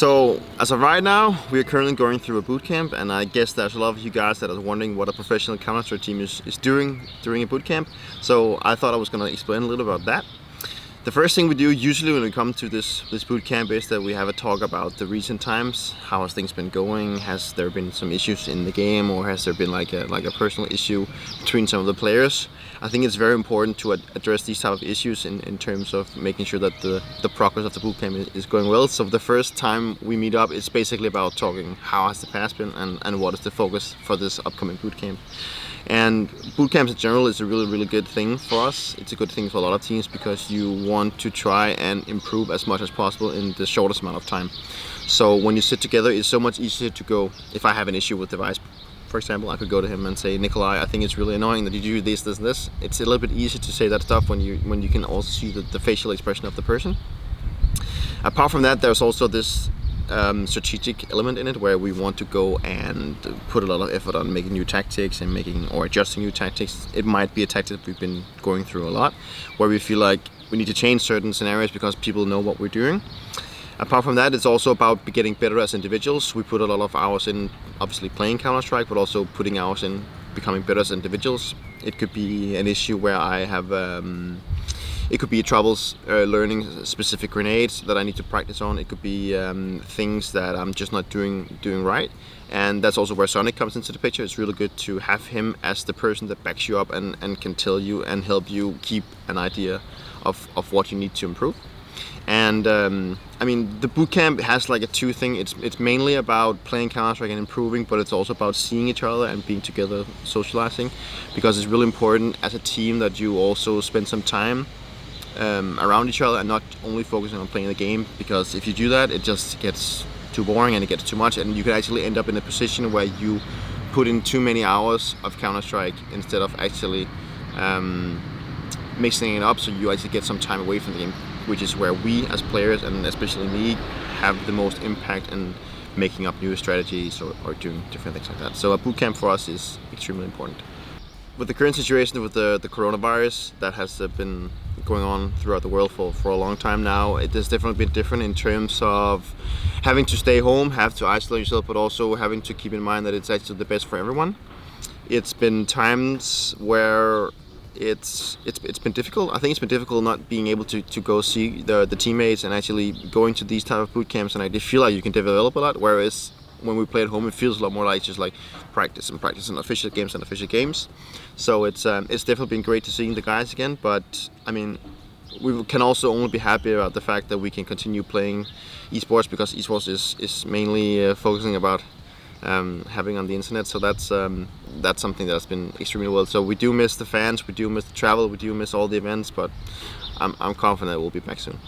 So as of right now, we are currently going through a boot camp, and I guess there's a lot of you guys that are wondering what a professional Counter-Strike team is doing during a boot camp. So I thought I was going to explain a little about that. The first thing we do usually when we come to this boot camp is that we have a talk about the recent times. How has things been going? Has there been some issues in the game, or has there been like a personal issue between some of the players? I think it's very important to address these type of issues in terms of making sure that the progress of the boot camp is going well. So the first time we meet up, it's basically about talking how has the past been and what is the focus for this upcoming boot camp. And boot camps in general is a really good thing for us. It's a good thing for a lot of teams because you want to try and improve as much as possible in the shortest amount of time. So when you sit together, it's so much easier to go. If I have an issue with device, for example, I could go to him and say, Nikolai, I think it's really annoying that you do this, this, and this. It's a little bit easier to say that stuff when you can also see the facial expression of the person. Apart from that, there's also this strategic element in it where we want to go and put a lot of effort on making new tactics and adjusting new tactics. It might be a tactic we've been going through a lot, where we feel like we need to change certain scenarios because people know what we're doing. Apart from that, it's also about getting better as individuals. We put a lot of hours in obviously playing Counter-Strike, but also putting hours in becoming better as individuals. It could be an issue where I have it could be troubles learning specific grenades that I need to practice on. It could be things that I'm just not doing right. And that's also where Sonic comes into the picture. It's really good to have him as the person that backs you up and can tell you and help you keep an idea of what you need to improve. And I mean, the bootcamp has like a two thing. It's mainly about playing Counter-Strike and improving, but it's also about seeing each other and being together, socializing, because it's really important as a team that you also spend some time around each other and not only focusing on playing the game, because if you do that, it just gets too boring and it gets too much, and you can actually end up in a position where you put in too many hours of Counter-Strike instead of actually mixing it up, so you actually get some time away from the game, which is where we as players, and especially me, have the most impact in making up new strategies or doing different things like that. So a bootcamp for us is extremely important. With the current situation with the coronavirus that has been going on throughout the world for a long time now, it has definitely been different in terms of having to stay home, have to isolate yourself, but also having to keep in mind that it's actually the best for everyone. It's been times where it's been difficult. I think it's been difficult not being able to go see the teammates and actually going to these type of boot camps, and I feel like you can develop a lot, whereas when we play at home, it feels a lot more like just like practice and official games. So it's definitely been great to see the guys again. But I mean, we can also only be happy about the fact that we can continue playing esports, because esports is mainly focusing about having on the internet. So that's something that's been extremely well. So we do miss the fans, we do miss the travel, we do miss all the events, but I'm confident we'll be back soon.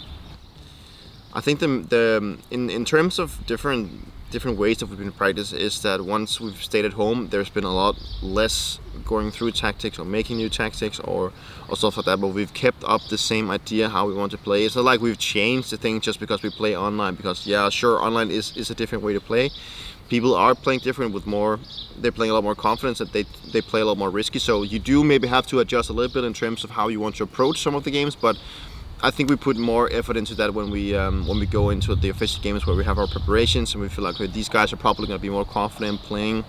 I think in terms of different ways that we've been practice is that once we've stayed at home, there's been a lot less going through tactics or making new tactics or stuff like that, but we've kept up the same idea how we want to play. It's not like we've changed the thing just because we play online, because yeah, sure, online is a different way to play. People are playing different with more, they're playing a lot more confidence, that they play a lot more risky, so you do maybe have to adjust a little bit in terms of how you want to approach some of the games, but I think we put more effort into that when we go into the official games where we have our preparations and we feel like, okay, these guys are probably going to be more confident playing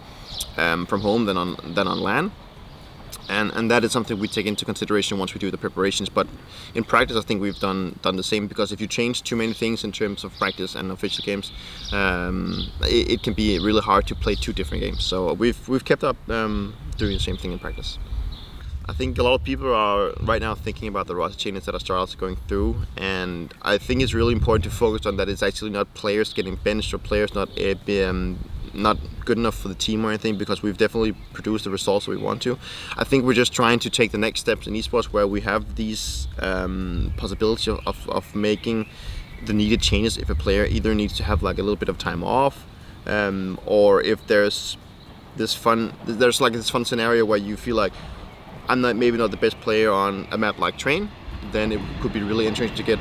from home than on LAN, and that is something we take into consideration once we do the preparations. But in practice, I think we've done the same, because if you change too many things in terms of practice and official games, it can be really hard to play two different games. So we've kept up doing the same thing in practice. I think a lot of people are right now thinking about the roster changes that Astralis are going through, and I think it's really important to focus on that it's actually not players getting benched or players not good enough for the team or anything, because we've definitely produced the results that we want to. I think we're just trying to take the next steps in esports where we have these possibilities of making the needed changes if a player either needs to have like a little bit of time off, or if there's this fun scenario where you feel like I'm maybe not the best player on a map like Train, then it could be really interesting to get.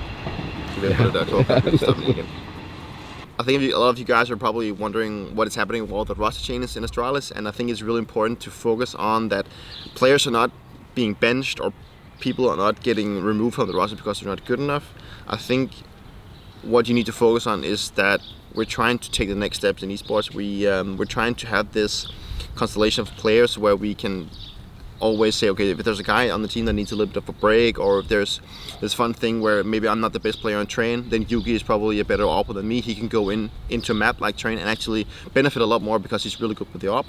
I think a lot of you guys are probably wondering what is happening with all the roster changes in Astralis, and I think it's really important to focus on that players are not being benched or people are not getting removed from the roster because they're not good enough. I think what you need to focus on is that we're trying to take the next steps in esports. We're trying to have this constellation of players where we can always say, okay, if there's a guy on the team that needs a little bit of a break, or if there's this fun thing where maybe I'm not the best player on train, then Yuki is probably a better AWP than me. He can go into a map like train and actually benefit a lot more because he's really good with the AWP.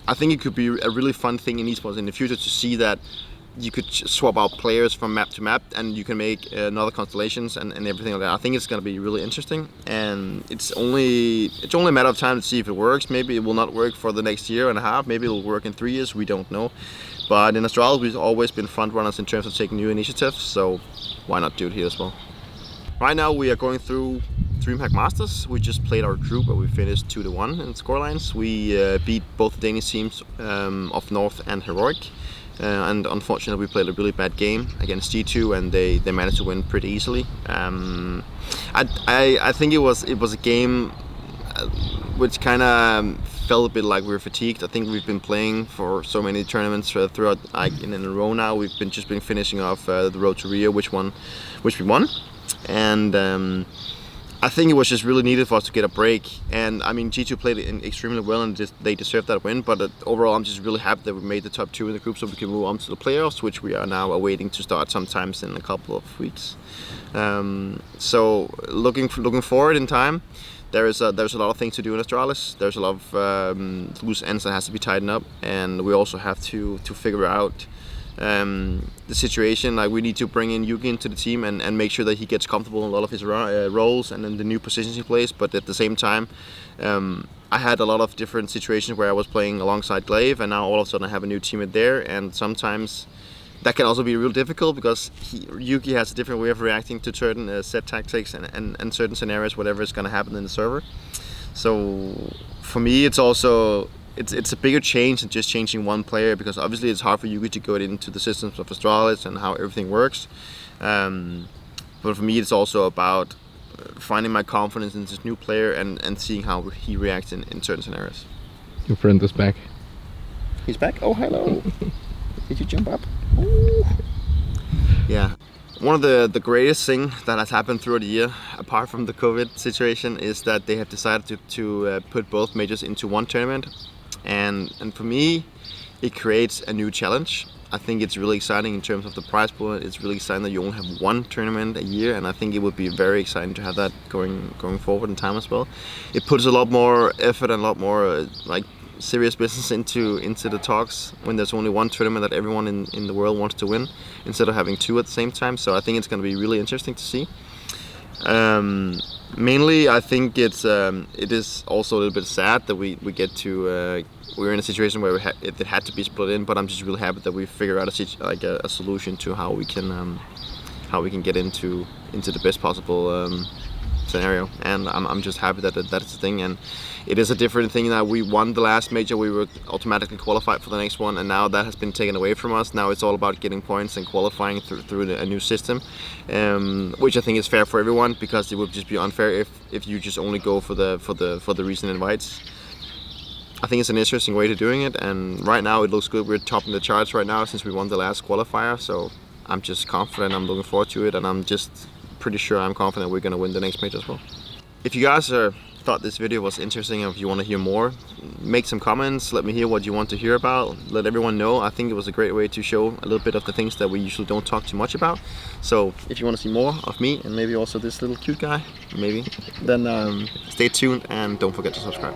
I think it could be a really fun thing in esports in the future to see that you could swap out players from map to map and you can make another constellations and everything like that. I think it's going to be really interesting, and it's only a matter of time to see if it works. Maybe it will not work for the next year and a half. Maybe it'll work in 3 years. We don't know. But in Astralis, we've always been front runners in terms of taking new initiatives, so why not do it here as well? Right now we are going through DreamHack Masters. We just played our group where we finished 2-1 in scorelines. We beat both the Danish teams of North and Heroic. And unfortunately we played a really bad game against G2 and they managed to win pretty easily. I think it was a game which kind of felt a bit like we were fatigued. I think we've been playing for so many tournaments throughout in a row now. We've just been finishing off the road to Rio, which we won, and I think it was just really needed for us to get a break. And I mean, G2 played it extremely well and they deserved that win, but overall I'm just really happy that we made the top 2 in the group so we can move on to the playoffs, which we are now awaiting to start sometimes in a couple of weeks. So looking forward in time, there's a lot of things to do in Astralis. There's a lot of loose ends that has to be tightened up, and we also have to figure out the situation. Like, we need to bring in Yuki into the team and make sure that he gets comfortable in a lot of his roles and in the new positions he plays. But at the same time, I had a lot of different situations where I was playing alongside Glaive, and now all of a sudden I have a new teammate there, and sometimes that can also be real difficult because Yuki has a different way of reacting to certain set tactics and certain scenarios, whatever is going to happen in the server. So for me, it's also it's a bigger change than just changing one player, because obviously it's hard for Yuki to go into the systems of Astralis and how everything works. But for me, it's also about finding my confidence in this new player and seeing how he reacts in certain scenarios. Your friend is back. He's back? Oh, hello. Did you jump up? Ooh. Yeah. One of the greatest thing that has happened throughout the year, apart from the COVID situation, is that they have decided to put both majors into one tournament. And for me, it creates a new challenge. I think it's really exciting in terms of the prize pool. It's really exciting that you only have one tournament a year, and I think it would be very exciting to have that going forward in time as well. It puts a lot more effort and a lot more serious business into the talks when there's only one tournament that everyone in the world wants to win, instead of having 2 at the same time. So I think it's going to be really interesting to see. Mainly, I think it is also a little bit sad that we get to we're in a situation where it had to be split in, but I'm just really happy that we figured out a solution to how we can get into the best possible scenario. And I'm just happy that that's the thing. And it is a different thing that we won the last major, we were automatically qualified for the next one, and now that has been taken away from us. Now it's all about getting points and qualifying through a new system, which I think is fair for everyone, because it would just be unfair if you just only go for the recent invites. I think it's an interesting way to doing it, and right now it looks good. We're topping the charts right now since we won the last qualifier, so I'm just confident. I'm looking forward to it, and I'm just pretty sure I'm confident we're going to win the next major as well. If you guys thought this video was interesting, and if you want to hear more, make some comments. Let me hear what you want to hear about. Let everyone know. I think it was a great way to show a little bit of the things that we usually don't talk too much about. So if you want to see more of me and maybe also this little cute guy, maybe, then stay tuned and don't forget to subscribe.